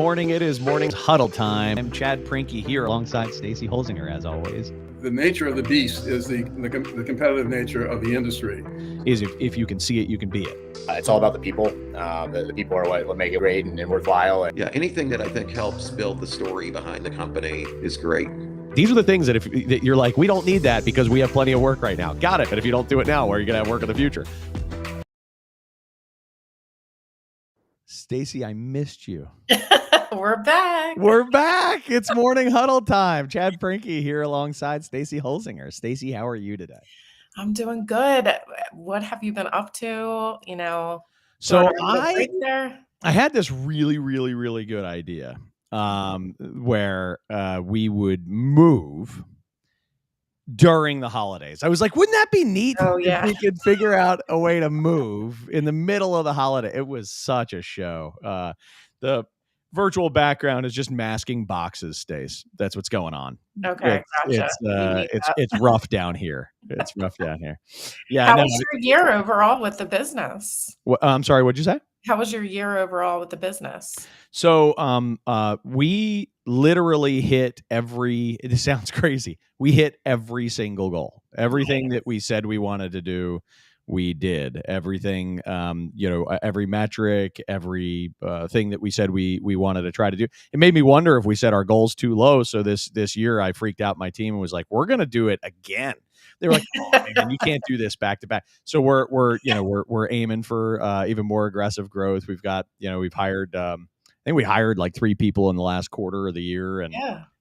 morning. It is morning huddle time. I'm Chad Prinky here alongside Stacy Holzinger, as always. The nature of the beast is the competitive nature of the industry. Is if you can see it, you can be it. It's all about the people. The people are what make it great and worthwhile. Yeah, anything that I think helps build the story behind the company is great. These are the things that that you're like, we don't need that because we have plenty of work right now. Got it. But if you don't do it now, where are you going to have work in the future? Stacy, I missed you. We're back. We're back. It's morning huddle time. Chad Prinky here alongside Stacy Holzinger. Stacy, how are you today? I'm doing good. What have you been up to? So I had this really good idea where we would move during the holidays. I was like, wouldn't that be neat if we could figure out a way to move in the middle of the holiday? It was such a show. The virtual background is just masking boxes, Stace. That's what's going on. Okay, gotcha. It's rough down here. It's rough down here. Yeah. How was your year overall with the business? I'm sorry, what'd you say? How was your year overall with the business? So we literally hit it sounds crazy. We hit every single goal. Everything that we said we wanted to do, we did. Everything, every metric, every thing that we said we wanted to try to do. It made me wonder if we set our goals too low. So this year I freaked out my team and was like, we're going to do it again. They were like, oh, man, you can't do this back to back. So we're aiming for even more aggressive growth. We've got, we've hired, I think we hired like 3 people in the last quarter of the year, and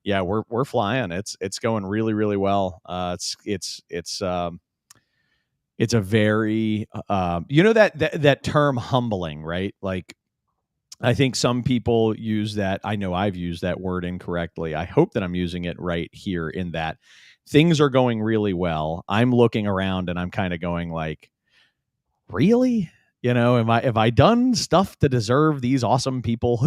we're flying. It's going really well. It's a very, that term humbling, right? Like, I think some people use that. I know I've used that word incorrectly. I hope that I'm using it right here in that things are going really well. I'm looking around and I'm kind of going like, really? Have I done stuff to deserve these awesome people?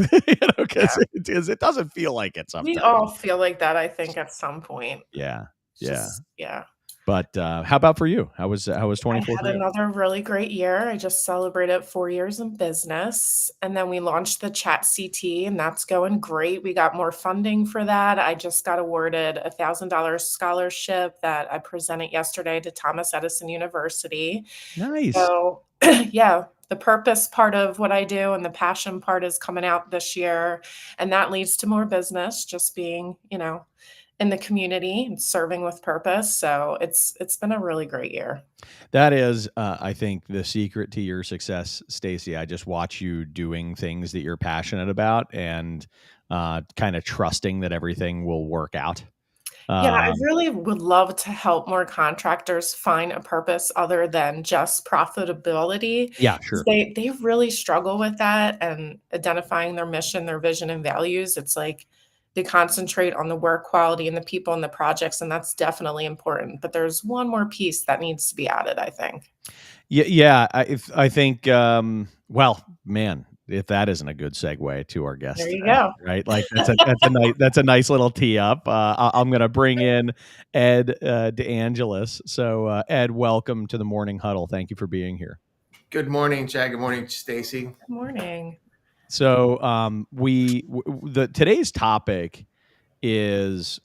Because it doesn't feel like it sometimes. We all feel like that, I think, at some point. Yeah. Yeah. But how about for you? How was 2024? I had another really great year. I just celebrated 4 years in business, and then we launched the Chat CT, and that's going great. We got more funding for that. I just got awarded a $1,000 scholarship that I presented yesterday to Thomas Edison University. Nice. So, the purpose part of what I do and the passion part is coming out this year, and that leads to more business. Just being, in the community and serving with purpose. So it's been a really great year. That is, I think, the secret to your success, Stacy. I just watch you doing things that you're passionate about and kind of trusting that everything will work out. I really would love to help more contractors find a purpose other than just profitability. Yeah, sure. They really struggle with that and identifying their mission, their vision, and values. It's like they concentrate on the work quality and the people and the projects, and that's definitely important. But there's one more piece that needs to be added, I think. Yeah. I think, well, man, if that isn't a good segue to our guest, there you go. Right? Like that's a nice little tee up. I'm going to bring in Ed DeAngelis. So, Ed, welcome to the Morning Huddle. Thank you for being here. Good morning, Chad. Good morning, Stacy. Good morning. So today's topic is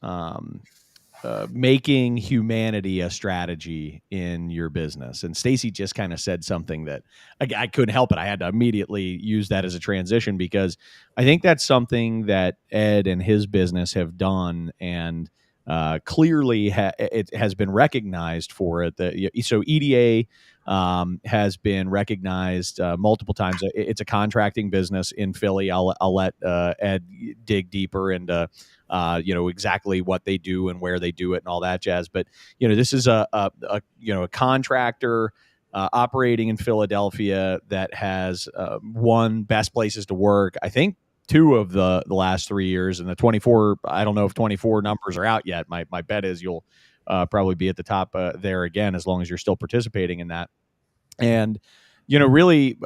making humanity a strategy in your business. And Stacy just kind of said something that I couldn't help it. I had to immediately use that as a transition because I think that's something that Ed and his business have done, and clearly it has been recognized for it. So EDA has been recognized multiple times. It's a contracting business in Philly. I'll let Ed dig deeper into exactly what they do and where they do it and all that jazz. But this is a contractor operating in Philadelphia that has won Best Places to Work, I think, 2 of the last 3 years, and the 24. I don't know if 24 numbers are out yet. My bet is you'll probably be at the top there again, as long as you're still participating in that. And, really,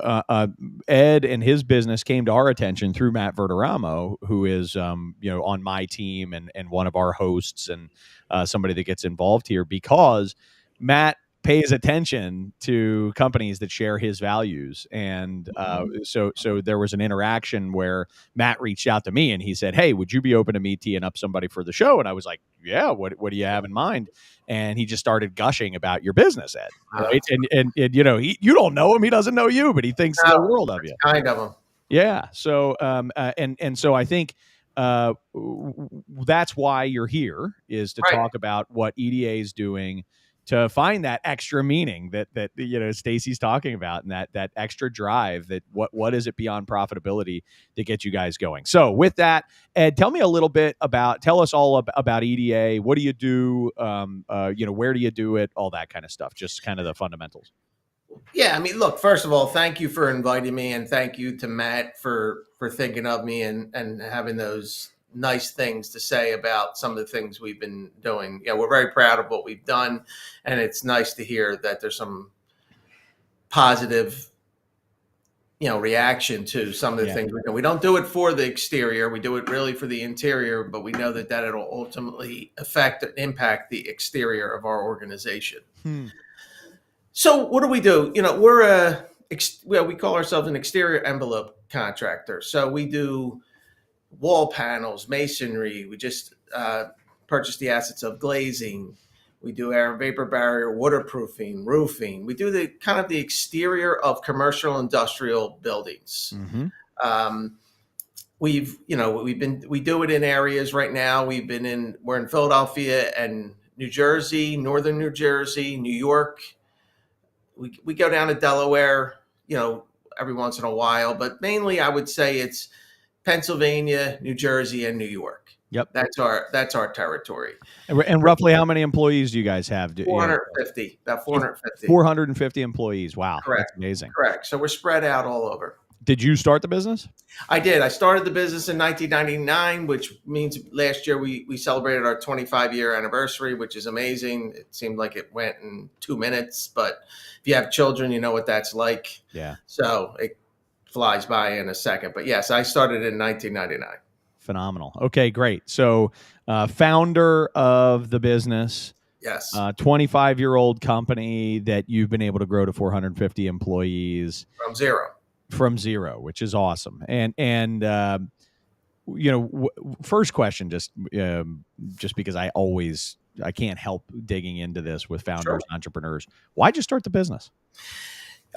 Ed and his business came to our attention through Matt Verderamo, who is, on my team and one of our hosts and somebody that gets involved here, because Matt pays attention to companies that share his values. And so there was an interaction where Matt reached out to me and he said, "Hey, would you be open to me teeing up somebody for the show?" And I was like, "Yeah, what do you have in mind?" And he just started gushing about your business, Ed. Right? And you know, you don't know him, he doesn't know you, but he thinks the world of you. Kind of him. Yeah. So and so I think that's why you're here, is to talk about what EDA is doing to find that extra meaning that you know Stacy's talking about, and that extra drive, that what is it beyond profitability that gets you guys going. So with that, Ed, tell us all about EDA. What do you do? You know, where do you do it? All that kind of stuff. Just kind of the fundamentals. Yeah, I mean, look, first of all, thank you for inviting me, and thank you to Matt for thinking of me and having those nice things to say about some of the things we've been doing. Yeah, we're very proud of what we've done, and it's nice to hear that there's some positive, you know, reaction to some of the things we do. We don't do it for the exterior; we do it really for the interior. But we know that it'll ultimately affect and impact the exterior of our organization. So what do we do? You know, we call ourselves an exterior envelope contractor. So we do wall panels, masonry. We just purchased the assets of glazing. We do air and vapor barrier, waterproofing, roofing. We do the exterior of commercial industrial buildings. We do it in areas right now. We're in Philadelphia and New Jersey, northern New Jersey, New York. We go down to Delaware, you know, every once in a while, but mainly I would say it's Pennsylvania, New Jersey, and New York. Yep. That's our territory. And roughly how many employees do you guys have? 450, about 450. 450 employees. Wow. Correct. That's amazing. Correct. So we're spread out all over. Did you start the business? I did. I started the business in 1999, which means last year we celebrated our 25-year anniversary, which is amazing. It seemed like it went in 2 minutes, but if you have children, you know what that's like. Yeah. So it flies by in a second. But yes, I started in 1999. Phenomenal. Okay, great. So founder of the business. Yes. 25-year-old company that you've been able to grow to 450 employees. From zero, which is awesome. And you know, first question, just because I can't help digging into this with founders, entrepreneurs. Why'd you start the business?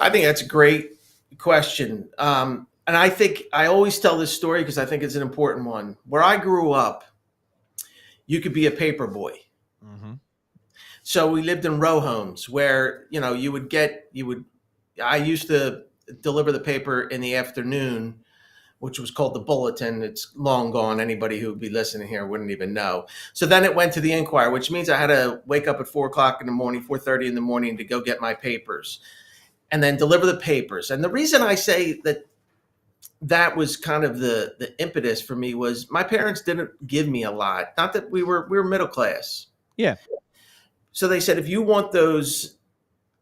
I think that's a great question. And I think I always tell this story because I think it's an important one. Where I grew up, you could be a paper boy. So we lived in row homes where, you know, I used to deliver the paper in the afternoon, which was called the Bulletin. It's long gone. Anybody who would be listening here wouldn't even know. So then it went to the Inquirer, which means I had to wake up at 4:00 in the morning, 4:30 in the morning to go get my papers and then deliver the papers. And the reason I say that was kind of the impetus for me was my parents didn't give me a lot. Not that we were middle class. Yeah. So they said, if you want those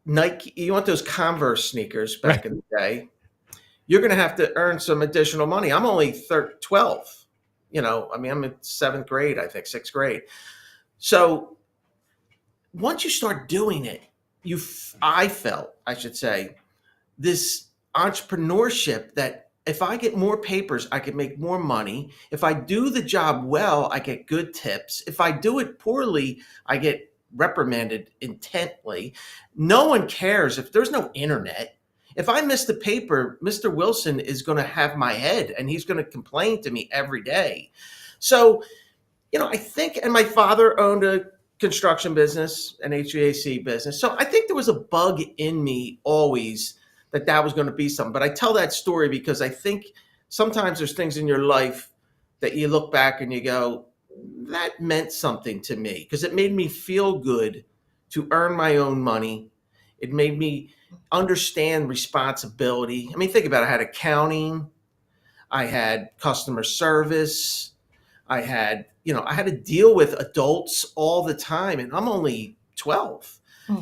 Converse sneakers back in the day, you're going to have to earn some additional money. I'm only 12. You know, I mean, I'm in 7th grade, I think, 6th grade. So once you start doing it, I felt this entrepreneurship that if I get more papers, I can make more money. If I do the job well, I get good tips. If I do it poorly, I get reprimanded intently. No one cares if there's no internet. If I miss the paper, Mr. Wilson is going to have my head and he's going to complain to me every day. So, you know, I think, and my father owned a construction business, an HVAC business. So I think there was a bug in me always that was going to be something. But I tell that story because I think sometimes there's things in your life that you look back and you go, that meant something to me because it made me feel good to earn my own money. It made me understand responsibility. I mean, think about it. I had accounting. I had customer service. I had to deal with adults all the time, and I'm only 12.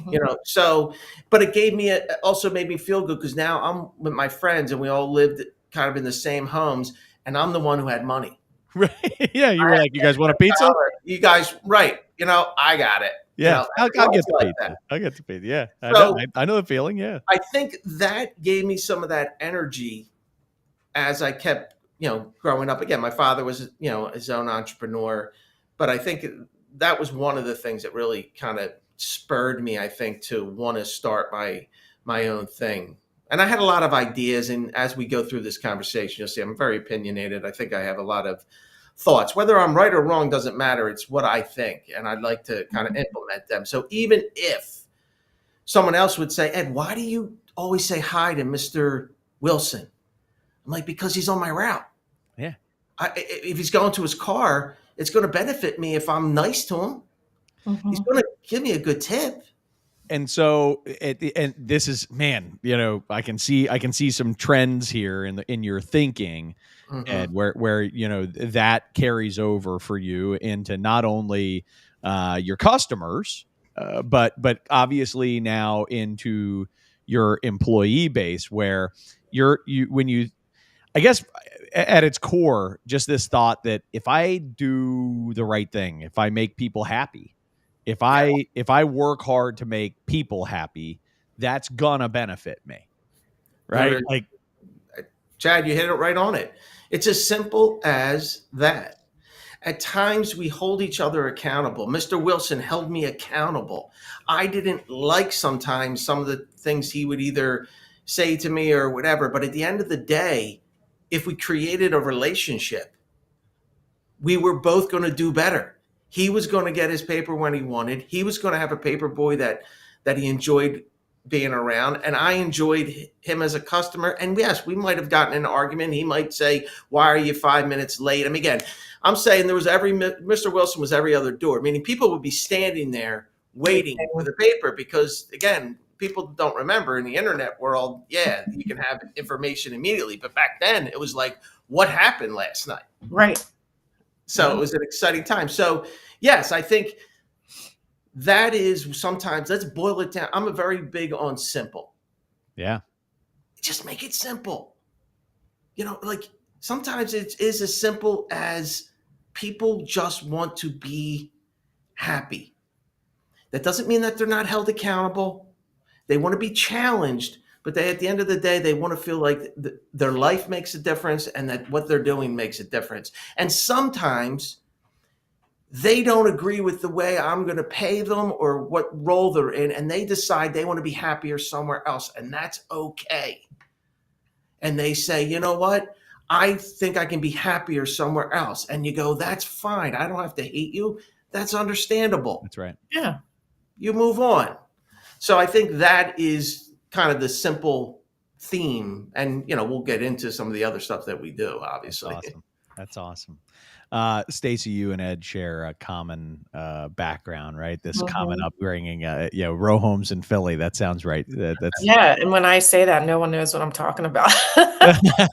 You know, so, but it also made me feel good because now I'm with my friends and we all lived kind of in the same homes, and I'm the one who had money. Right. Yeah. You were like, you guys want a pizza? You guys, right. You know, I got it. Yeah, I'll get the like pizza. that. I'll get the pizza. Yeah, So, I know the feeling. Yeah, I think that gave me some of that energy as I kept, growing up. Again, my father was, his own entrepreneur, but I think that was one of the things that really kind of spurred me, I think, to want to start my own thing. And I had a lot of ideas, and as we go through this conversation, you'll see I'm very opinionated. I think I have a lot of thoughts. Whether I'm right or wrong doesn't matter. It's what I think, and I'd like to kind of implement them. So even if someone else would say, Ed, why do you always say hi to Mr. Wilson? I'm like, because he's on my route. Yeah. If he's going to his car, it's going to benefit me if I'm nice to him. He's going to give me a good tip. And so, and this is, man, I can see some trends here in your thinking, Ed, where that carries over for you into not only your customers, but obviously now into your employee base, where I guess at its core, just this thought that if I do the right thing, if I make people happy, if I work hard to make people happy, that's gonna benefit me, right? Like, Chad, you hit it right on it. It's as simple as that. At times we hold each other accountable. Mr. Wilson held me accountable. I didn't like sometimes some of the things he would either say to me or whatever, but at the end of the day, if we created a relationship, we were both going to do better. He was going to get his paper when he wanted. He was going to have a paper boy that he enjoyed being around, and I enjoyed him as a customer. And yes, we might have gotten in an argument. He might say, why are you 5 minutes late? I mean, again, I'm saying Mr. Wilson was every other door, meaning people would be standing there waiting for the paper because, again, people don't remember in the internet world, yeah, you can have information immediately. But back then it was like, what happened last night? Right. So it was an exciting time. So yes, I think that is sometimes, let's boil it down. I'm a very big on simple. Yeah. Just make it simple. Like sometimes it is as simple as people just want to be happy. That doesn't mean that they're not held accountable. They want to be challenged, but at the end of the day, they want to feel like their life makes a difference and that what they're doing makes a difference. And sometimes they don't agree with the way I'm going to pay them or what role they're in, and they decide they want to be happier somewhere else, and that's okay. And they say, you know what? I think I can be happier somewhere else. And you go, that's fine. I don't have to hate you. That's understandable. That's right. Yeah. You move on. So I think that is kind of the simple theme. And, we'll get into some of the other stuff that we do, obviously. That's awesome. Stacy, you and Ed share a common background, right? This common upbringing, row homes in Philly. That sounds right. Yeah, and when I say that, no one knows what I'm talking about. 'Cause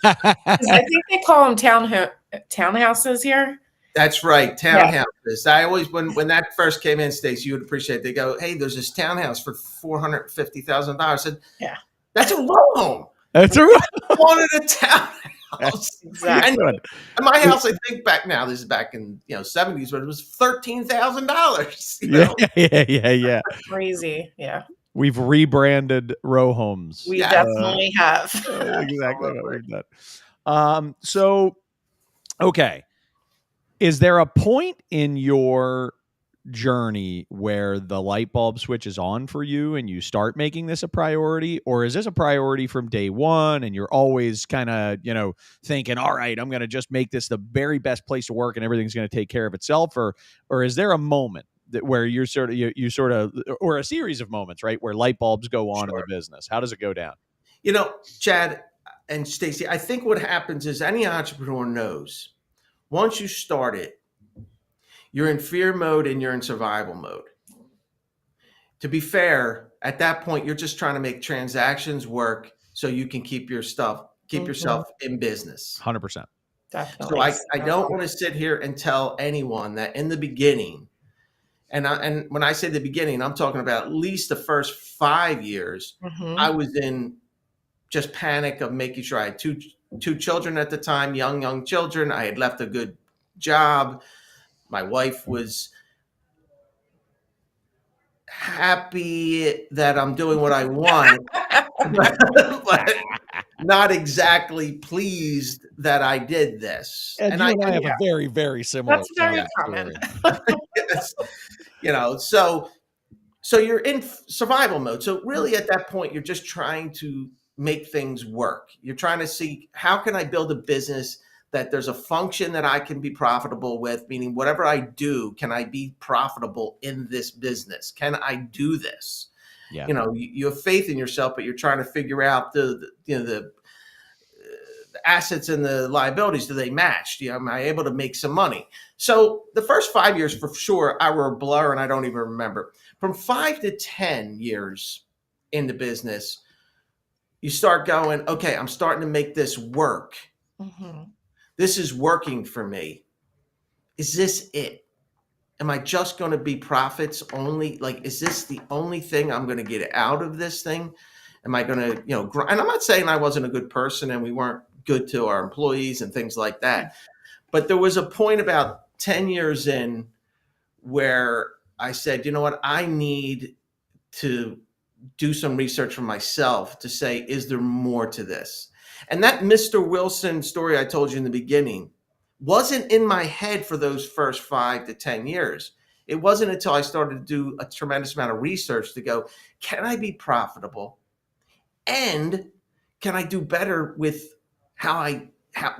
I think they call them townhouses here. That's right, townhouses. Yeah. I always, when that first came in, Stacy, you would appreciate it. They go, hey, there's this townhouse for $450,000. I said, yeah, that's a row home. That's a row home. I wanted a townhouse. Exactly. And my house, I think back now, this is back in 70s, but it was $13,000. Yeah. Crazy. Yeah. We've rebranded row homes. We definitely have. Exactly what we've done. So, okay. Is there a point in your journey where the light bulb switches on for you and you start making this a priority, or is this a priority from day one and you're always kind of thinking, all right, I'm going to just make this the very best place to work and everything's going to take care of itself, or is there a moment where you're you sort of or a series of moments, right, where light bulbs go on in the business? How does it go down? Chad and Stacy, I think what happens is any entrepreneur knows once you start it, you're in fear mode and you're in survival mode. To be fair, at that point, you're just trying to make transactions work so you can keep yourself in business. 100%. Definitely. So I don't want to sit here and tell anyone that in the beginning, and when I say the beginning, I'm talking about at least the first 5 years, I was in just panic of making sure I had two children at the time, young children. I had left a good job. My wife was happy that I'm doing what I want, but not exactly pleased that I did this. And you and I have a very, very similar. That's very common. Yes. So you're in survival mode. So really at that point, you're just trying to make things work. You're trying to see, how can I build a business that there's a function that I can be profitable with, meaning whatever I do, can I be profitable in this business? Can I do this? Yeah. You have faith in yourself, but you're trying to figure out the assets and the liabilities. Do they match? Am I able to make some money? So the first 5 years for sure, I were a blur and I don't even remember. From 5 to 10 years in the business, you start going, okay, I'm starting to make this work. Mm-hmm. This is working for me. Is this it? Am I just going to be profits only? Like, is this the only thing I'm going to get out of this thing? Am I going to, and I'm not saying I wasn't a good person and we weren't good to our employees and things like that. But there was a point about 10 years in where I said, you know what, I need to do some research for myself to say, is there more to this? And that Mr. Wilson story I told you in the beginning wasn't in my head for those first 5 to 10 years. It wasn't until I started to do a tremendous amount of research to go, can I be profitable? And can I do better with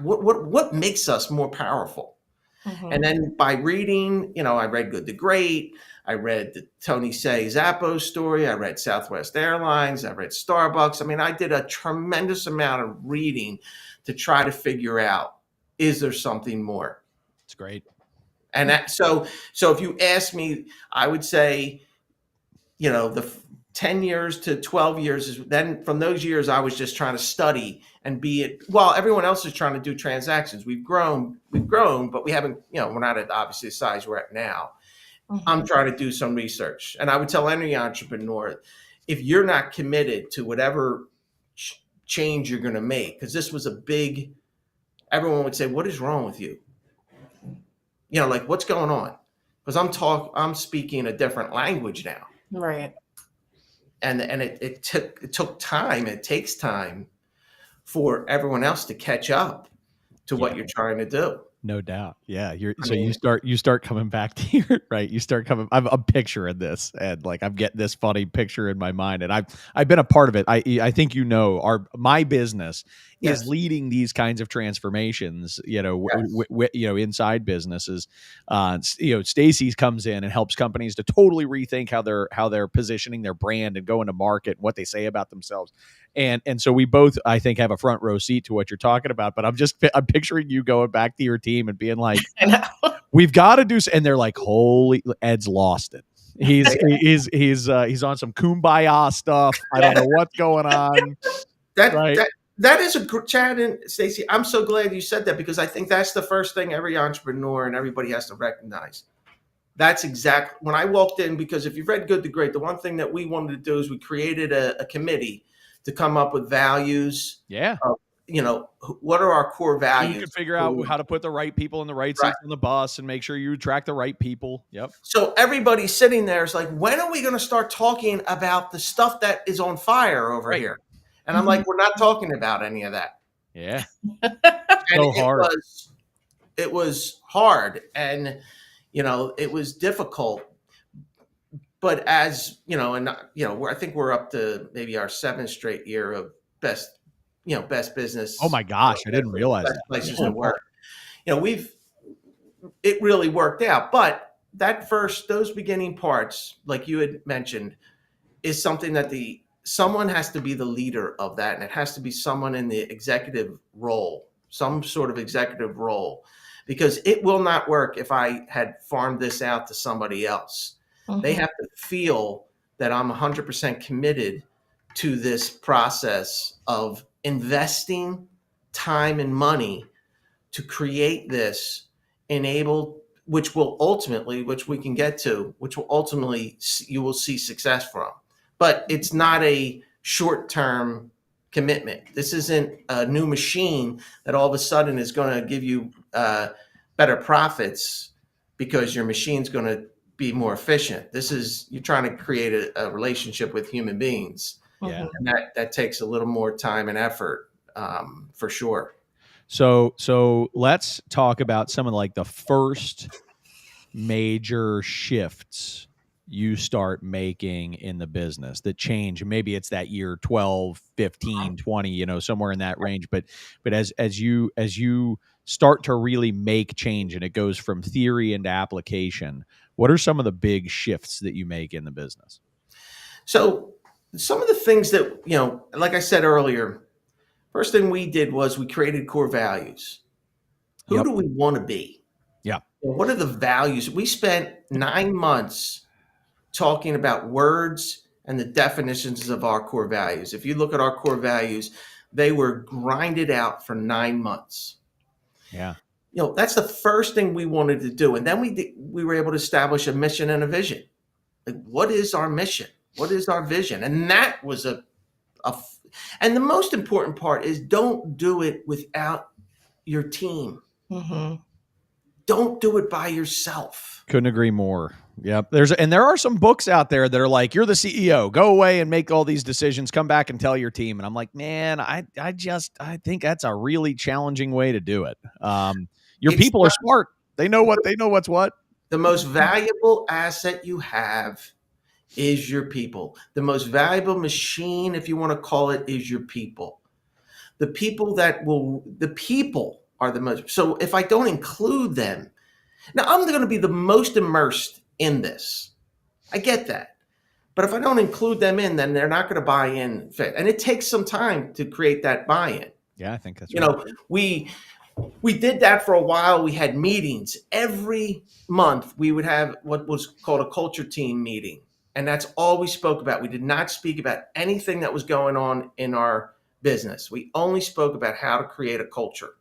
what makes us more powerful? Mm-hmm. And then by reading, I read Good to Great. I read the Tony Hsieh Zappos story. I read Southwest Airlines. I read Starbucks. I mean, I did a tremendous amount of reading to try to figure out, is there something more? It's great. And so if you ask me, I would say, the 10 years to 12 years is then from those years, I was just trying to study and while everyone else is trying to do transactions. We've grown, but we haven't, we're not at obviously the size we're at now. Mm-hmm. I'm trying to do some research. And I would tell any entrepreneur, if you're not committed to whatever change you're going to make, because this was everyone would say, what is wrong with you? Like, what's going on? Because I'm speaking a different language now. Right. And it took time. It takes time for everyone else to catch up to what you're trying to do. No doubt. Yeah. You start coming back to your, right. You start coming, I'm picturing this and like, I'm getting this funny picture in my mind and I've been a part of it. I think, my business is leading these kinds of transformations, inside businesses. Stacy's comes in and helps companies to totally rethink how they're positioning their brand and going to market, what they say about themselves. And so we both, I think, have a front row seat to what you're talking about, but I'm picturing you going back to your team and being like, we've got to do, and they're like, holy, Ed's lost it. He's on some kumbaya stuff. I don't know what's going on. That is Chad and Stacy. I'm so glad you said that because I think that's the first thing every entrepreneur and everybody has to recognize. That's exactly when I walked in, because if you've read Good to Great, the one thing that we wanted to do is we created a committee to come up with values. Yeah. What are our core values? You can figure out how to put the right people in the right seats on the bus and make sure you attract the right people. Yep. So everybody sitting there is like, when are we going to start talking about the stuff that is on fire over here? And I'm like, we're not talking about any of that. Yeah. So hard. It was hard and, it was difficult. But as, I think we're up to maybe our 7th straight year of best business. Oh my gosh. I didn't realize that. Places to work. It really worked out. But those beginning parts, like you had mentioned, is something that someone has to be the leader of that. And it has to be someone in the executive role, some sort of executive role, because it will not work if I had farmed this out to somebody else. Mm-hmm. They have to feel that I'm 100% committed to this process of investing time and money to create this which we can get to, which will ultimately you will see success from. But it's not a short-term commitment. This isn't a new machine that all of a sudden is going to give you better profits because your machine's going to be more efficient. You're trying to create a relationship with human beings. Yeah. And that takes a little more time and effort, for sure. So let's talk about some of like the first major shifts you start making in the business that change. Maybe it's that year 12, 15, 20, somewhere in that range. But as you start to really make change and it goes from theory into application, what are some of the big shifts that you make in the business? So some of the things that, like I said earlier, first thing we did was we created core values. Who do we want to be? Yeah. What are the values? We spent 9 months talking about words and the definitions of our core values. If you look at our core values, they were grinded out for 9 months. Yeah. That's the first thing we wanted to do. And then we were able to establish a mission and a vision. Like, what is our mission? What is our vision? And that was and the most important part is don't do it without your team. Mm-hmm. Don't do it by yourself. Couldn't agree more. Yep. There are some books out there that are like, you're the CEO, go away and make all these decisions, come back and tell your team. And I'm like, man, I think that's a really challenging way to do it. Your people are smart. They know what's what. The most valuable asset you have is your people. The most valuable machine, if you want to call it, is your people. The people are the most. So if I don't include them, now I'm going to be the most immersed in this. I get that. But if I don't include them in, then they're not going to buy in. And it takes some time to create that buy-in. Yeah, I think that's right. We did that for a while. We had meetings every month. We would have what was called a culture team meeting. And that's all we spoke about. We did not speak about anything that was going on in our business. We only spoke about how to create a culture.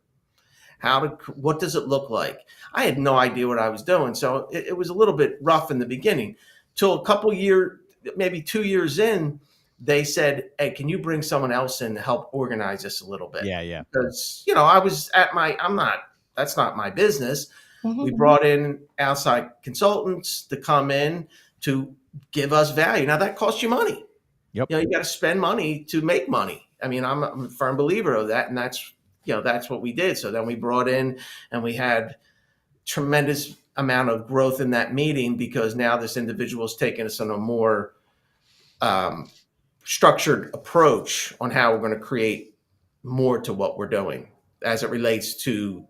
What does it look like? I had no idea what I was doing. So it was a little bit rough in the beginning. Till a couple years, maybe 2 years in, they said, hey, can you bring someone else in to help organize this a little bit? Yeah. Because, I was that's not my business. Mm-hmm. We brought in outside consultants to come in to give us value. Now that costs you money. Yep. You got to spend money to make money. I mean, I'm a firm believer of that. And that's what we did. So then we brought in and we had tremendous amount of growth in that meeting because now this individual is taking us on a more structured approach on how we're going to create more to what we're doing as it relates to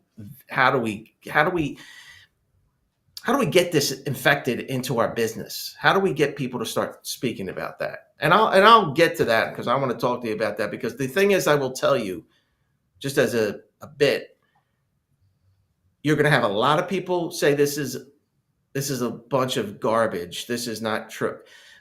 how do we get this infected into our business? How do we get people to start speaking about that? And I'll get to that because I want to talk to you about that, because the thing is, I will tell you, just as a bit, you're going to have a lot of people say this is a bunch of garbage. This is not true.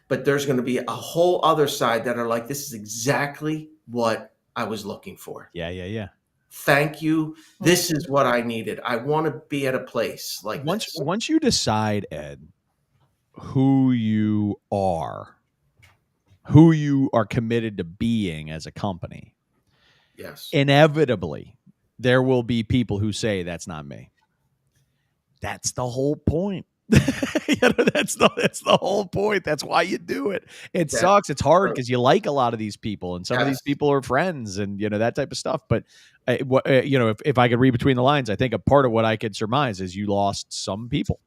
But there's going to be a whole other side that are like, this is exactly what I was looking for. Yeah. Thank you. This is what I needed. I want to be at a place like this. Once you decide, Ed, who you are committed to being as a company, yes, inevitably there will be people who say that's not me. That's the whole point. That's the whole point. That's why you do it. It sucks. It's hard because you like a lot of these people, and some of these people are friends, and that type of stuff. But if I could read between the lines, I think a part of what I could surmise is you lost some people.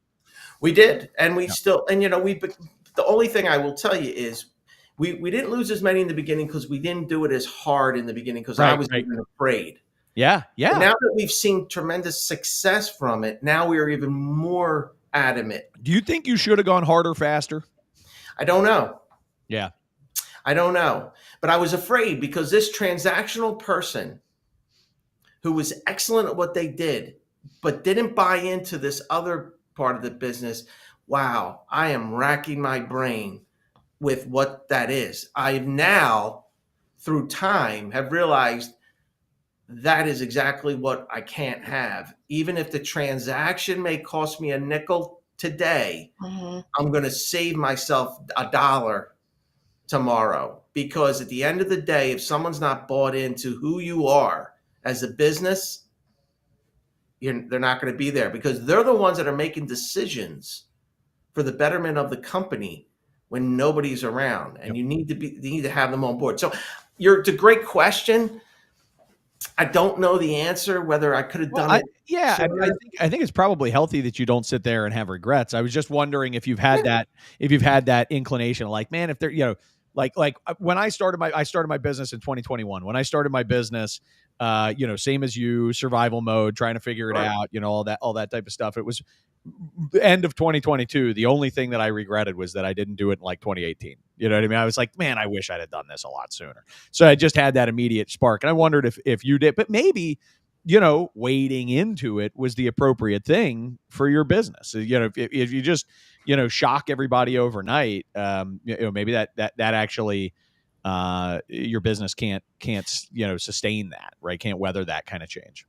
We did, and we still, and the only thing I will tell you is we didn't lose as many in the beginning because we didn't do it as hard in the beginning because I was even afraid. Yeah. But now that we've seen tremendous success from it, now we are even more adamant. Do you think you should have gone harder, faster? I don't know. Yeah. I don't know. But I was afraid because this transactional person who was excellent at what they did, but didn't buy into this other part of the business. Wow. I am racking my brain with what that is. I've now, through time, have realized that is exactly what I can't have. Even if the transaction may cost me a nickel today, I'm going to save myself $1 tomorrow. Because at the end of the day, if someone's not bought into who you are as a business, they're not going to be there, because they're the ones that are making decisions for the betterment of the company when nobody's around, and you need to have them on board. So it's a great question. I don't know the answer, whether I could have done it. Yeah, I think it's probably healthy that you don't sit there and have regrets. I was just wondering if you've had that inclination, like, man, if they're, like when I started my business in 2021. When I started my business, same as you, survival mode, trying to figure it out, all that type of stuff. It was the end of 2022. The only thing that I regretted was that I didn't do it in like 2018. You know what I mean? I was like, man, I wish I'd have done this a lot sooner. So I just had that immediate spark. And I wondered if you did, but maybe, wading into it was the appropriate thing for your business. If you just, shock everybody overnight, maybe that actually, your business can't, sustain that, right? Can't weather that kind of change.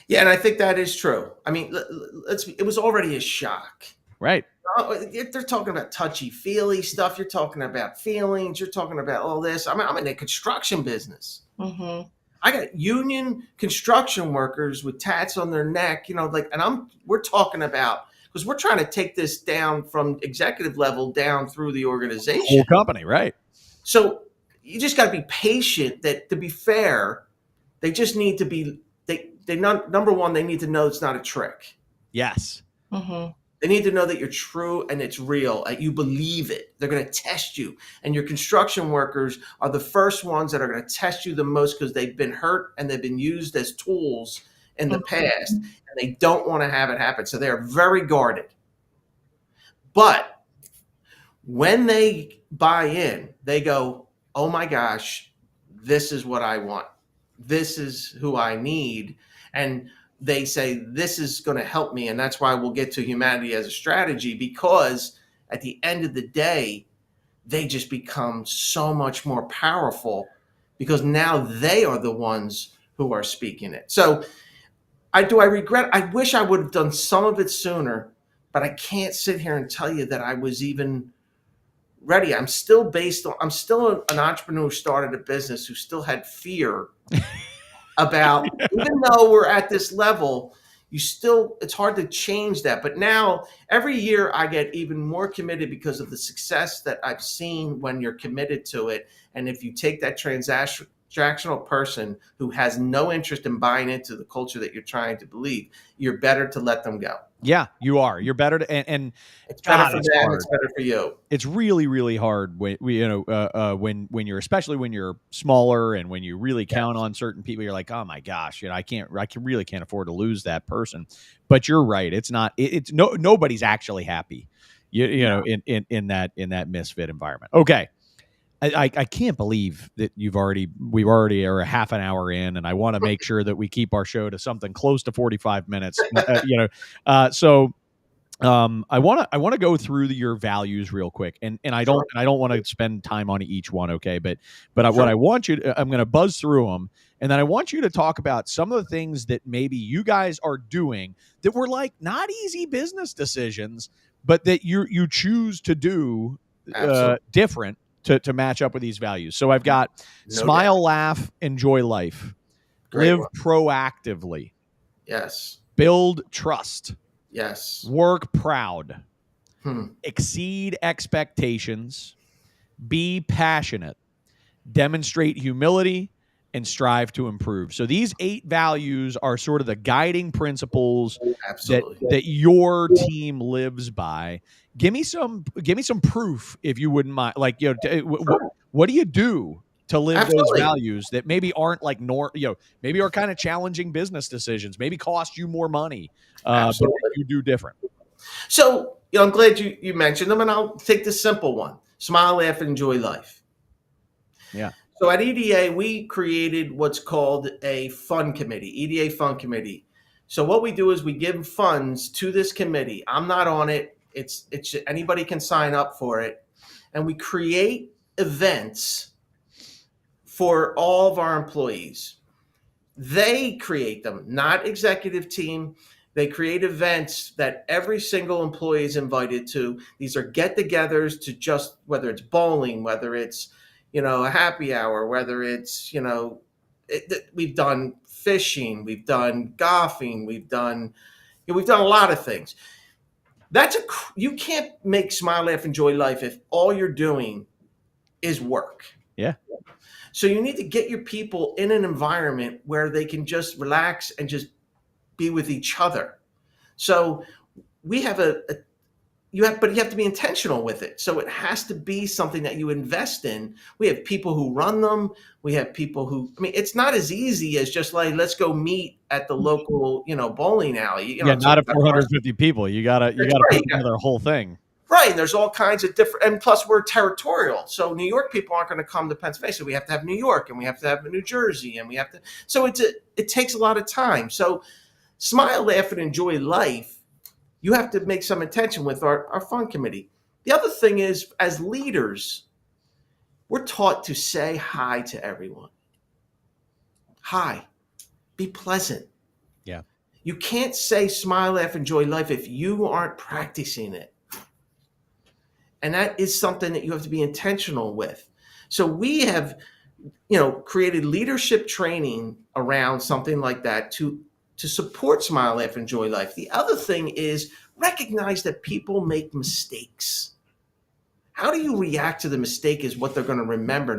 Yeah, and I think that is true. I mean, it was already a shock. Right. They're talking about touchy-feely stuff. You're talking about feelings. You're talking about all this. I mean, I'm in the construction business. Mm-hmm. I got union construction workers with tats on their neck, we're talking about, because we're trying to take this down from executive level down through the organization. Whole company, right. So you just got to be patient. That, to be fair, they just need to be, number one, they need to know it's not a trick. Yes. Mm-hmm. They need to know that you're true and it's real. You believe it. They're going to test you. And your construction workers are the first ones that are going to test you the most, because they've been hurt and they've been used as tools in the past, and they don't want to have it happen. So they are very guarded. But when they buy in, they go, oh my gosh, this is what I want. This is who I need. And they say, this is going to help me. And that's why we'll get to humanity as a strategy, because at the end of the day, they just become so much more powerful, because now they are the ones who are speaking it. So I regret, I wish I would have done some of it sooner, but I can't sit here and tell you that I was even ready. I'm still an entrepreneur who started a business who still had fear about, even though we're at this level, it's hard to change that. But now every year I get even more committed, because of the success that I've seen when you're committed to it. And if you take that transactional person who has no interest in buying into the culture that you're trying to believe, you're better to let them go. Yeah, you are. You're better to, and it's better for them. It's better for you. It's really, really hard when you're, especially when you're smaller, and when you really count on certain people. You're like, oh my gosh, I really can't afford to lose that person. But you're right. It's not. Nobody's actually happy. In that misfit environment. Okay. I can't believe that we already are a half an hour in, and I want to make sure that we keep our show to something close to 45 minutes. So I want to go through your values real quick, and I don't want to spend time on each one. Okay. But sure. What I want you to, I'm going to buzz through them, and then I want you to talk about some of the things that maybe you guys are doing that were like not easy business decisions, but that you choose to do different to match up with these values. So I've got smile, laugh, enjoy life, live proactively. Yes. Build trust. Yes. Work proud. Exceed expectations. Be passionate. Demonstrate humility, and strive to improve. So these 8 values are sort of the guiding principles that your team lives by. Give me some proof, if you wouldn't mind. Like, what do you do to live those values that maybe aren't like maybe are kind of challenging business decisions, maybe cost you more money, but you do different. So, I'm glad you mentioned them, and I'll take the simple one: smile, laugh, and enjoy life. Yeah. So at EDA, we created what's called a fund committee, EDA fund committee. So what we do is we give funds to this committee. I'm not on it. It's anybody can sign up for it. And we create events for all of our employees. They create them, not executive team. They create events that every single employee is invited to. These are get-togethers to whether it's bowling, whether it's a happy hour, whether it's, we've done fishing, we've done golfing, we've done a lot of things. You can't make smile, laugh, enjoy life if all you're doing is work. Yeah. So you need to get your people in an environment where they can just relax and just be with each other. So we have but you have to be intentional with it. So it has to be something that you invest in. We have people who run them. We have people who, it's not as easy as just like, let's go meet at the local, bowling alley. Not at 450 people. You gotta put together a whole thing. Right. And there's all kinds of different, and plus we're territorial. So New York people aren't going to come to Pennsylvania. So we have to have New York, and we have to have New Jersey, and we have to, so it takes a lot of time. So smile, laugh, and enjoy life. You have to make some intention with our fund committee. The other thing is, as leaders, we're taught to say hi to everyone. Hi. Be pleasant. Yeah. You can't say smile, laugh, enjoy life if you aren't practicing it. And that is something that you have to be intentional with. So we have, created leadership training around something like that to support smile, laugh, enjoy life. The other thing is recognize that people make mistakes. How do you react to the mistake is what they're going to remember,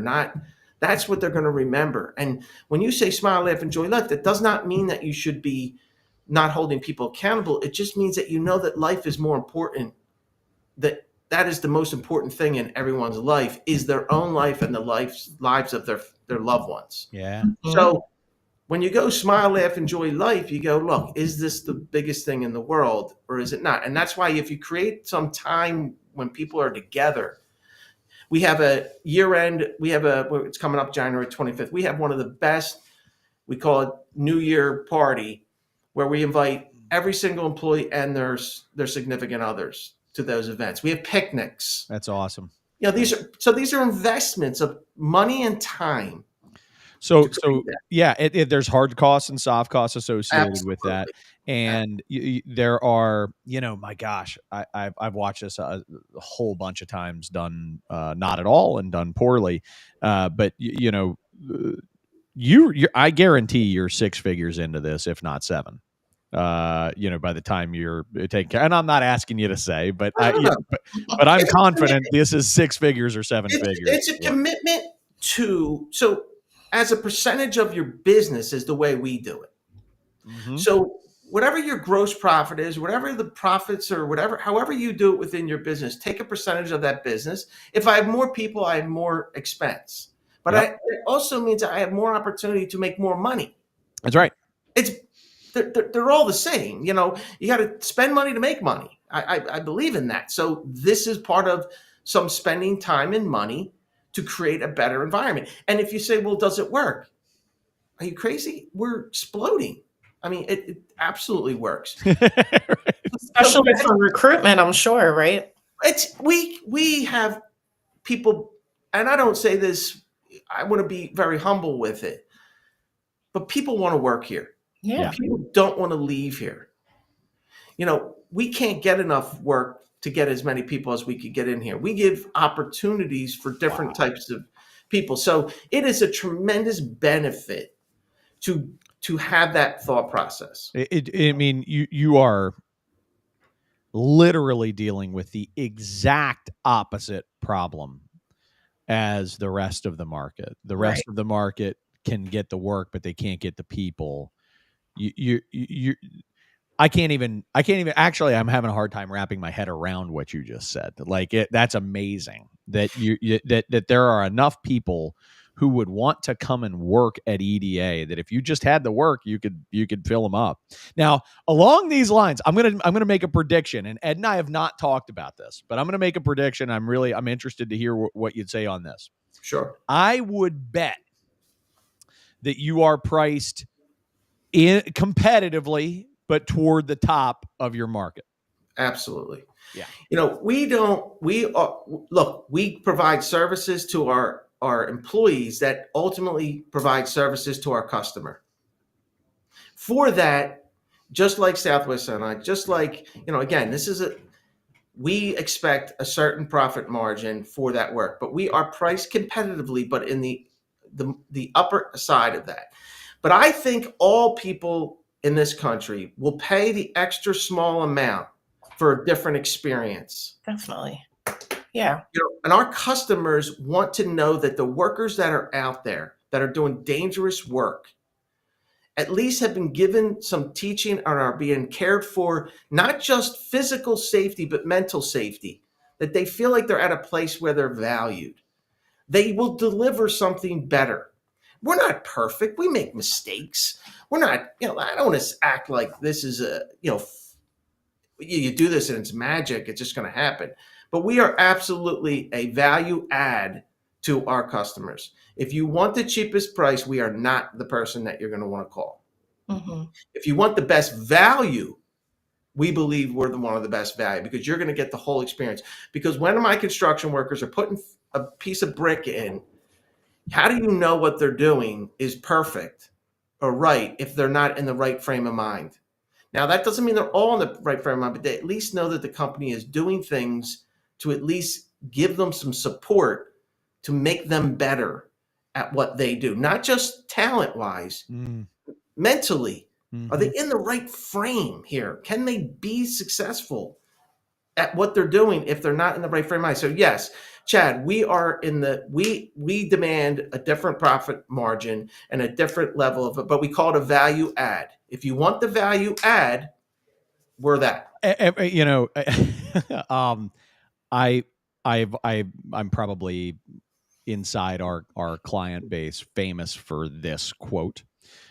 that's what they're going to remember. And when you say smile, laugh, enjoy life, that does not mean that you should be not holding people accountable. It just means that you know that life is more important, that is the most important thing in everyone's life is their own life and the lives of their loved ones. Yeah. So when you go smile, laugh, enjoy life, you go, look, is this the biggest thing in the world or is it not? And that's why if you create some time when people are together, we have a year end, it's coming up January 25th. We have one of the best, we call it New Year party, where we invite every single employee and their significant others to those events. We have picnics. That's awesome. These are investments of money and time. So yeah, there's hard costs and soft costs associated with that, and there are, my gosh, I've watched this a whole bunch of times, done not at all and done poorly, but I guarantee you're 6 figures into this, if not 7. By the time you're taking care, and I'm not asking you to say, but but I'm confident this is 6 figures or 7 figures. It's a commitment to, so as a percentage of your business is the way we do it. Mm-hmm. So whatever your gross profit is, whatever the profits or however you do it within your business, take a percentage of that business. If I have more people, I have more expense, but it also means I have more opportunity to make more money. That's right. They're all the same. You got to spend money to make money. I believe in that. So this is part of some spending time and money to create a better environment. And if you say, well, does it work? Are you crazy? We're exploding. It absolutely works. Especially for recruitment, I'm sure, right? We have people, and I don't say this, I want to be very humble with it, but people want to work here. Yeah. People don't want to leave here. We can't get enough work to get as many people as we could get in here. We give opportunities for different types of people. So it is a tremendous benefit to have that thought process. You are literally dealing with the exact opposite problem as the rest of the market. The rest of the market can get the work, but they can't get the people. I can't even actually, I'm having a hard time wrapping my head around what you just said. That's amazing that that there are enough people who would want to come and work at EDA, that if you just had the work, you could fill them up. Now, along these lines, I'm going to make a prediction, and Ed and I have not talked about this, but I'm going to make a prediction. I'm interested to hear what you'd say on this. Sure. I would bet that you are priced competitively, but toward the top of your market. Absolutely. Yeah. We provide services to our employees that ultimately provide services to our customer. For that, just like Southwest Sunlight, just like, again, we expect a certain profit margin for that work, but we are priced competitively, but in the upper side of that. But I think all people in this country will pay the extra small amount for a different experience. Definitely. Yeah. And our customers want to know that the workers that are out there that are doing dangerous work at least have been given some teaching and are being cared for, not just physical safety, but mental safety, that they feel like they're at a place where they're valued. They will deliver something better. We're not perfect. We make mistakes. We're not, I don't want to act like this is you do this and it's magic. It's just going to happen. But we are absolutely a value add to our customers. If you want the cheapest price, we are not the person that you're going to want to call. Mm-hmm. If you want the best value, we believe we're one of the best value because you're going to get the whole experience. Because when my construction workers are putting a piece of brick in, how do you know what they're doing is perfect or right if they're not in the right frame of mind? Now, that doesn't mean they're all in the right frame of mind, but they at least know that the company is doing things to at least give them some support to make them better at what they do, not just talent-wise, mentally. Are they in the right frame here? Can they be successful at what they're doing if they're not in the right frame of mind? So yes, Chad, we demand a different profit margin and a different level of it, but we call it a value add. If you want the value add, we're that. I'm probably inside our client base famous for this quote.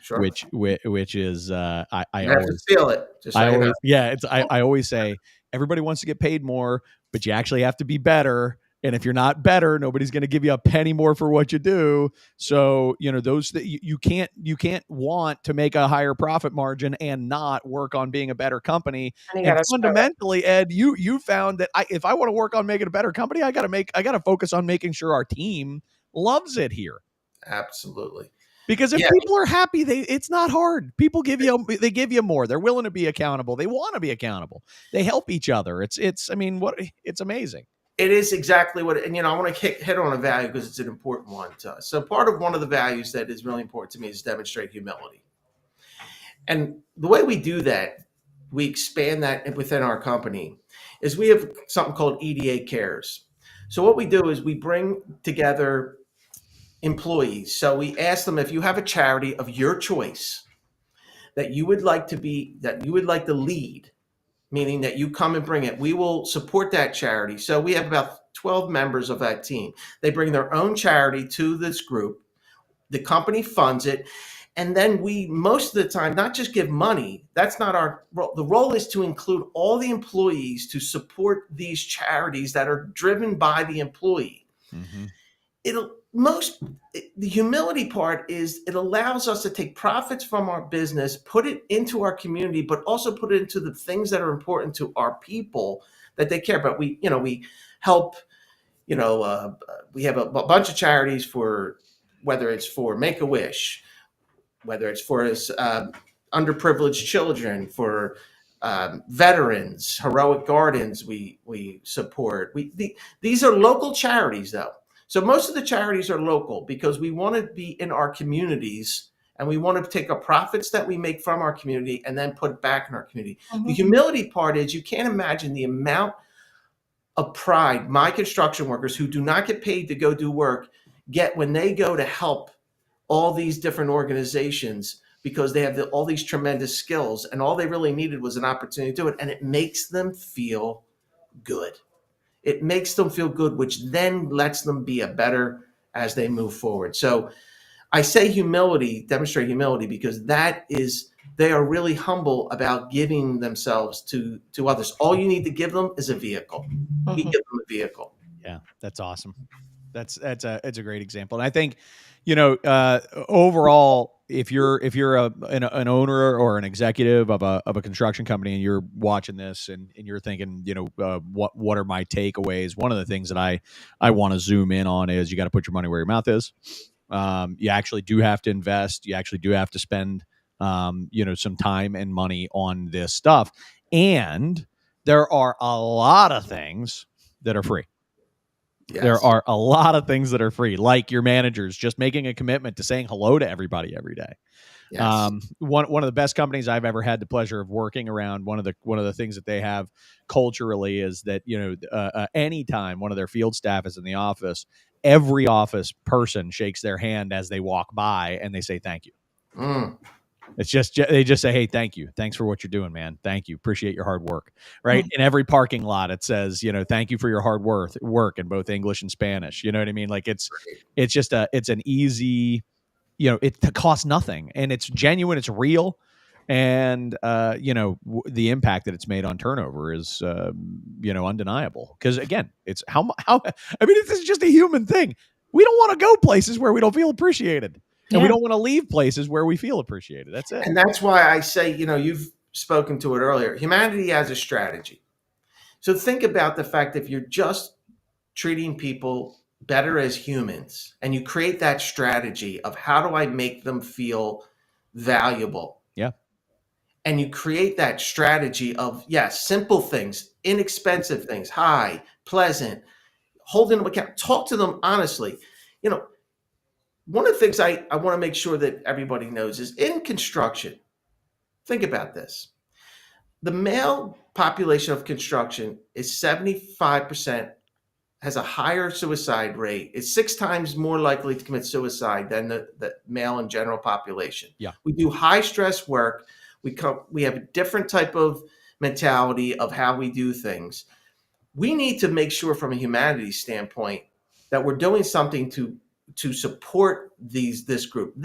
Sure. Which is I have to steal it. I always say everybody wants to get paid more, but you actually have to be better. And if you're not better, nobody's going to give you a penny more for what you do. So, those that you can't want to make a higher profit margin and not work on being a better company. And fundamentally, Ed, you found that if I want to work on making a better company, I got to focus on making sure our team loves it here. Absolutely. Because if people are happy, it's not hard. People give you more. They're willing to be accountable. They want to be accountable. They help each other. It's amazing. It is exactly what, and I want to hit on a value because it's an important one to us. So part of one of the values that is really important to me is demonstrate humility. And the way we do that, we expand that within our company, is we have something called EDA Cares. So what we do is we bring together employees. So we ask them, if you have a charity of your choice that you would like to lead, meaning that you come and bring it, we will support that charity. So we have about 12 members of that team. They bring their own charity to this group. The company funds it. And then we, most of the time, not just give money. That's not our role. The role is to include all the employees to support these charities that are driven by the employee. Mm-hmm. The humility part is it allows us to take profits from our business, put it into our community, but also put it into the things that are important to our people that they care about. We help, we have a bunch of charities for, whether it's for Make-A-Wish, whether it's for underprivileged children, for veterans, Heroic Gardens we support. These are local charities though. So most of the charities are local because we want to be in our communities and we want to take our profits that we make from our community and then put it back in our community. Mm-hmm. The humility part is you can't imagine the amount of pride my construction workers who do not get paid to go do work get when they go to help all these different organizations because they have all these tremendous skills and all they really needed was an opportunity to do it. And it makes them feel good. It makes them feel good, which then lets them be better as they move forward. So I say demonstrate humility, because they are really humble about giving themselves to others. All you need to give them is a vehicle. Mm-hmm. You give them a vehicle. Yeah, that's awesome. It's a great example. And I think, overall, if you're an owner or an executive of a construction company and you're watching this and you're thinking, what are my takeaways? One of the things that I want to zoom in on is you got to put your money where your mouth is. You actually do have to invest. You actually do have to spend, some time and money on this stuff. And there are a lot of things that are free. Yes. There are a lot of things that are free, like your managers just making a commitment to saying hello to everybody every day. Yes. One of the best companies I've ever had the pleasure of working around. One of the things that they have culturally is that anytime one of their field staff is in the office, every office person shakes their hand as they walk by and they say thank you. It's just they just say, hey, thank you, thanks for what you're doing, man, thank you, appreciate your hard work, right? In every parking lot it says, thank you for your hard work in both English and Spanish. You know what I mean? Like it's just it's an easy, it costs nothing, and it's genuine, it's real, and the impact that it's made on turnover is undeniable, because again, it's how I mean, this is just a human thing. We don't want to go places where we don't feel appreciated. And we don't want to leave places where we feel appreciated. That's it. And that's why I say, you've spoken to it earlier. Humanity has a strategy. So think about the fact that if you're just treating people better as humans, and you create that strategy of how do I make them feel valuable? Yeah. And you create that strategy of, simple things, inexpensive things, high, pleasant, holding them account, talk to them honestly. One of the things I want to make sure that everybody knows is in construction, think about this. The male population of construction is 75%, has a higher suicide rate. It's 6 times more likely to commit suicide than the male and general population. Yeah. We do high stress work. We have a different type of mentality of how we do things. We need to make sure from a humanities standpoint that we're doing something to support this group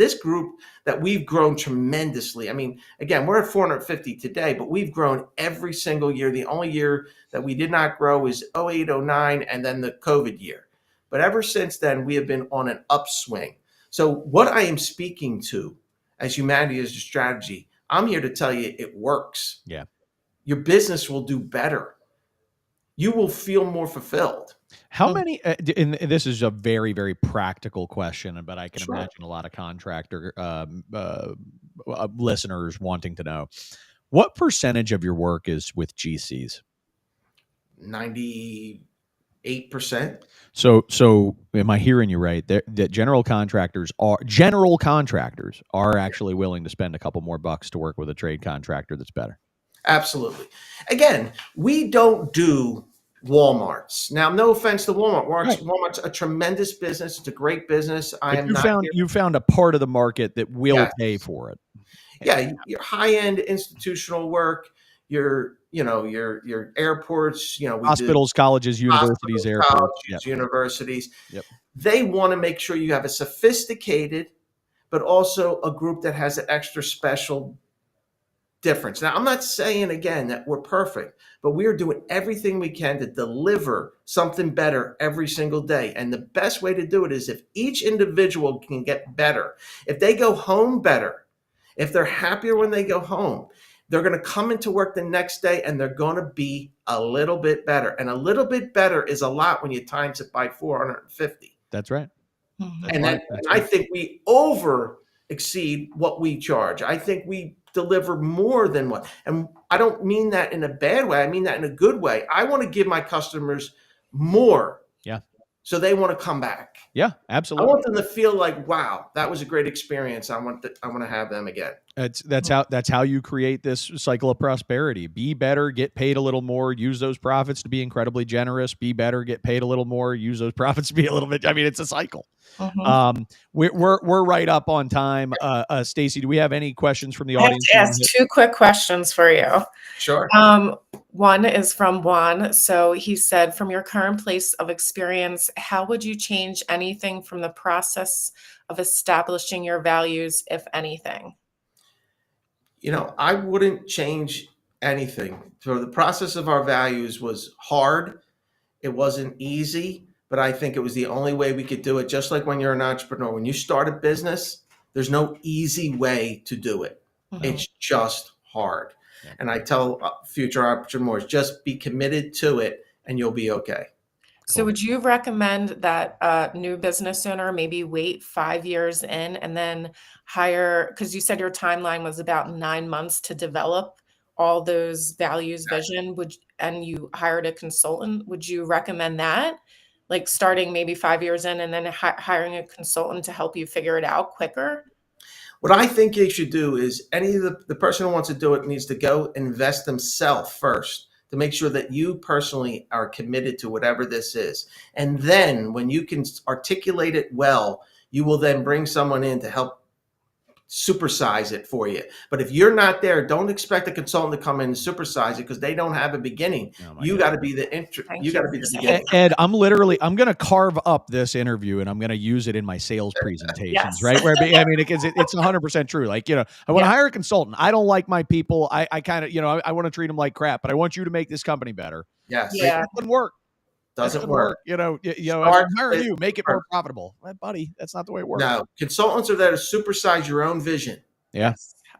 that we've grown tremendously. I mean, again, we're at 450 today, but we've grown every single year. The only year that we did not grow is 08, 09, and then the COVID year. But ever since then, we have been on an upswing. So what I am speaking to as humanity as a strategy, I'm here to tell you it works. Yeah. Your business will do better. You will feel more fulfilled. How many, and this is a very, very practical question, but I can imagine a lot of contractor listeners wanting to know, what percentage of your work is with GCs? 98%. So am I hearing you right? That general contractors are actually willing to spend a couple more bucks to work with a trade contractor that's better? Absolutely. Again, we don't do Walmarts. Now, no offense to Walmart. Walmart's a tremendous business. It's a great business. You found a part of the market that will pay for it. Yeah, your high-end institutional work, your airports, hospitals, colleges, universities, airports, universities. Yep. They want to make sure you have a sophisticated, but also a group that has an extra special difference. Now, I'm not saying again that we're perfect, but we are doing everything we can to deliver something better every single day. And the best way to do it is if each individual can get better, if they go home better, if they're happier when they go home, they're going to come into work the next day and they're going to be a little bit better. And a little bit better is a lot when you times it by 450. That's right. I think we over exceed what we charge. I think we deliver more than what, and I don't mean that in a bad way. I mean that in a good way. I want to give my customers more. Yeah. So they want to come back. Yeah, absolutely. I want them to feel like, wow, that was a great experience. I want to have them again. That's how you create this cycle of prosperity. Be better, get paid a little more, use those profits to be incredibly generous. Be better, get paid a little more, use those profits to be a little bit. I mean, it's a cycle. We're right up on time. Stacy, do we have any questions from the audience? I have to ask 2 quick questions for you. Sure. One is from Juan. So he said, from your current place of experience, how would you change anything from the process of establishing your values, if anything? I wouldn't change anything. So the process of our values was hard. It wasn't easy, but I think it was the only way we could do it. Just like when you're an entrepreneur, when you start a business, there's no easy way to do it. It's just hard. Yeah. And I tell future entrepreneurs, just be committed to it and you'll be okay. So would you recommend that a new business owner maybe wait 5 years in and then hire, because you said your timeline was about 9 months to develop all those values, vision, and you hired a consultant? Would you recommend that? Like starting maybe 5 years in and then hiring a consultant to help you figure it out quicker? What I think you should do is any of the person who wants to do it needs to go invest themselves first to make sure that you personally are committed to whatever this is. And then when you can articulate it well, you will then bring someone in to help supersize it for you. But if you're not there, don't expect a consultant to come in and supersize it because they don't have a beginning. You got to be the you got to be the beginning. Ed, I'm going to carve up this interview and I'm going to use it in my sales presentations, right? Where I mean, it's 100% true. Like, I want to hire a consultant. I don't like my people. I kind of, I want to treat them like crap, but I want you to make this company better. Yes. Yeah. It doesn't work. Doesn't work. I'm hiring you, make it more profitable. Well, buddy, that's not the way it works. No, consultants are there to supersize your own vision. Yeah.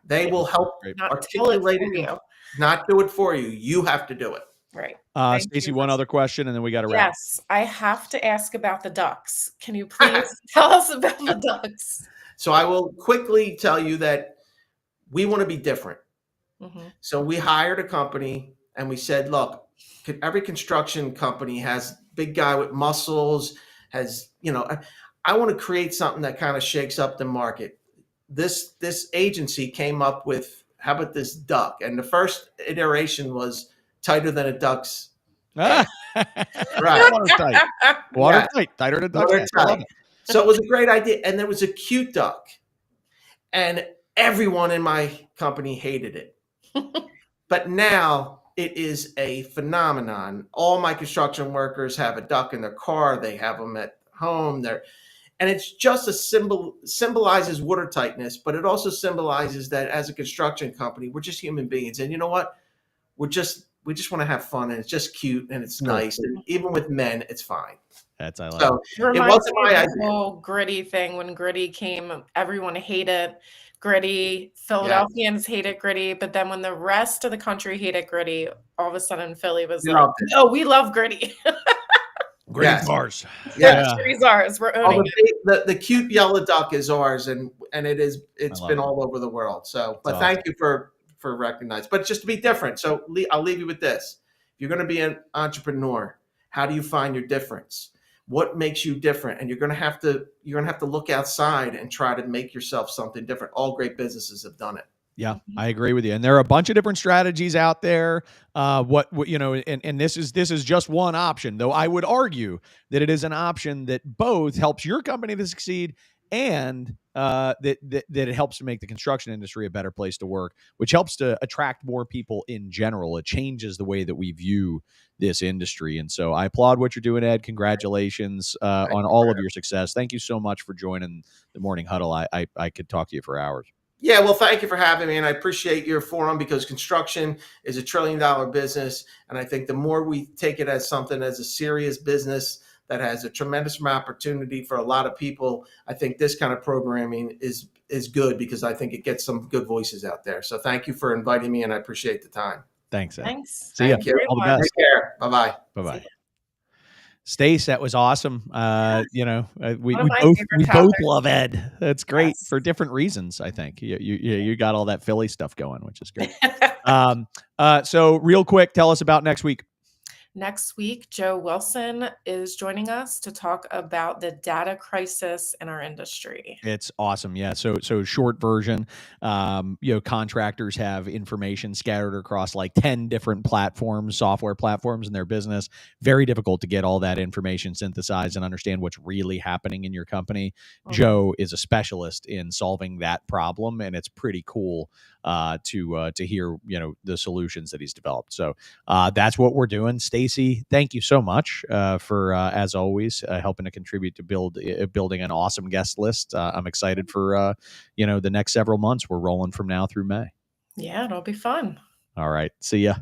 They will help articulate it, not do it for you. You have to do it. Right. Stacey, one other question, and then we got to wrap. Yes, I have to ask about the ducks. Can you please tell us about the ducks? So I will quickly tell you that we want to be different. Mm-hmm. So we hired a company and we said, look, every construction company has big guy with muscles, has, I want to create something that kind of shakes up the market. This agency came up with, how about this duck? And the first iteration was tighter than a duck's. Right. Watertight, tighter than a duck's. So it was a great idea. And there was a cute duck. And everyone in my company hated it. But now it is a phenomenon. All my construction workers have a duck in their car. They have them at home. And it's just a symbolizes water tightness, but it also symbolizes that as a construction company, we're just human beings. And you know what? We just want to have fun, and it's just cute and it's nice. And even with men, it's fine. I like. So it wasn't my idea. The whole Gritty thing. When Gritty came, everyone hated Gritty. Philadelphians hated Gritty, but then when the rest of the country hated Gritty, all of a sudden Philly was like, "Oh, we love Gritty." Gritty's ours. Yeah, Gritty's ours. We're owning it. The cute yellow duck is ours, and it's been all over the world. So, but thank you for recognizing. But just to be different. So I'll leave you with this: if you're going to be an entrepreneur, how do you find your difference? What makes you different? And you're going to have to look outside and try to make yourself something different. All great businesses have done it. Yeah, I agree with you. And there are a bunch of different strategies out there. And this is just one option, though I would argue that it is an option that both helps your company to succeed and that it helps to make the construction industry a better place to work, which helps to attract more people in general. It changes the way that we view this industry. And so I applaud what you're doing, Ed. Congratulations on all of your success. Thank you so much for joining the Morning Huddle. I could talk to you for hours. Yeah, well, thank you for having me, and I appreciate your forum because construction is $1 trillion business, and I think the more we take it as something as a serious business that has a tremendous amount of opportunity for a lot of people, I think this kind of programming is good because I think it gets some good voices out there. So thank you for inviting me, and I appreciate the time. Thanks, Ed. Thanks. See ya. All the best. Take care. Bye-bye. Bye-bye. Stace, that was awesome. We both love Ed. That's great for different reasons. I think you got all that Philly stuff going, which is great. So real quick, tell us about next week. Next week, Joe Wilson is joining us to talk about the data crisis in our industry. It's awesome. Yeah. So short version, contractors have information scattered across like 10 different platforms, software platforms in their business. Very difficult to get all that information synthesized and understand what's really happening in your company. Mm-hmm. Joe is a specialist in solving that problem, and it's pretty cool to hear, the solutions that he's developed. So that's what we're doing. Stacey, thank you so much for, as always, helping to contribute to building an awesome guest list. I'm excited for, the next several months. We're rolling from now through May. Yeah, it'll be fun. All right. See ya.